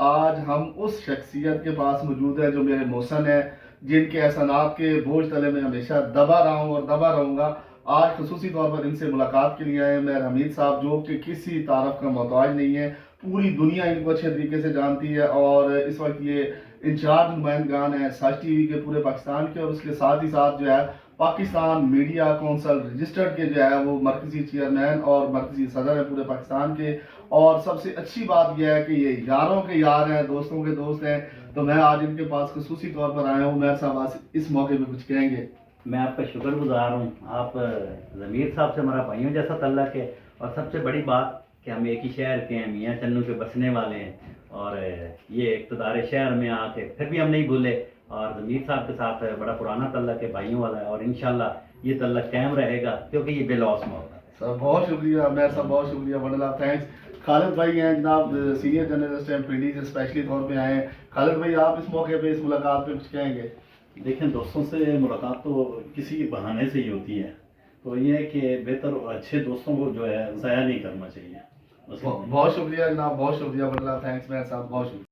آج ہم اس شخصیت کے پاس موجود ہیں جو میرے محسن ہے، جن کے احسانات کے بوجھ تلے میں ہمیشہ دبا رہا ہوں اور دبا رہوں گا۔ آج خصوصی طور پر ان سے ملاقات کے لیے آئے ہیں میر حمید صاحب، جو کہ کسی تعارف کا محتاج نہیں ہے، پوری دنیا ان کو اچھے طریقے سے جانتی ہے، اور اس وقت یہ انچارج نمائندگان ہیں ساج ٹی وی کے پورے پاکستان کے، اور اس کے ساتھ ہی ساتھ جو ہے پاکستان میڈیا کونسل رجسٹرڈ کے جو ہے وہ مرکزی چیئرمین اور مرکزی صدر ہیں پورے پاکستان کے۔ اور سب سے اچھی بات یہ ہے کہ یہ یاروں کے یار ہیں، دوستوں کے دوست ہیں، تو میں آج ان کے پاس خصوصی طور پر آیا ہوں۔ میر صاحب آج اس موقع پہ کچھ کہیں گے؟ میں آپ کا شکر گزار ہوں۔ آپ ضمیر صاحب سے ہمارا بھائیوں جیسا تعلق ہے، اور سب سے بڑی بات کہ ہم ایک ہی شہر کے ہیں، میاں چنوں کے بسنے والے ہیں، اور یہ اقتدار شہر میں آ کے پھر بھی ہم نہیں بھولے، اور ضمیر صاحب کے ساتھ بڑا پرانا تعلق ہے، بھائیوں والا ہے، اور انشاءاللہ یہ تعلق قائم رہے گا کیونکہ یہ بے لوث محبت ہے۔ سر بہت شکریہ میر صاحب، بہت شکریہ، بڑا لاف تھینکس۔ خالد بھائی ہیں جناب، سینئر جرنلسٹ ہیں، پنڈی سے اسپیشلی طور پہ آئے ہیں۔ خالد بھائی آپ اس موقع پہ اس ملاقات پہ کچھ کہیں گے؟ دیکھیں، دوستوں سے ملاقات تو کسی بہانے سے ہی ہوتی ہے، تو یہ ہے کہ بہتر اور اچھے دوستوں کو جو ہے ضائع نہیں کرنا چاہیے۔ بہت شکریہ جناب، بہت شکریہ، بڑا لاف تھینکس میر صاحب، بہت شکریہ۔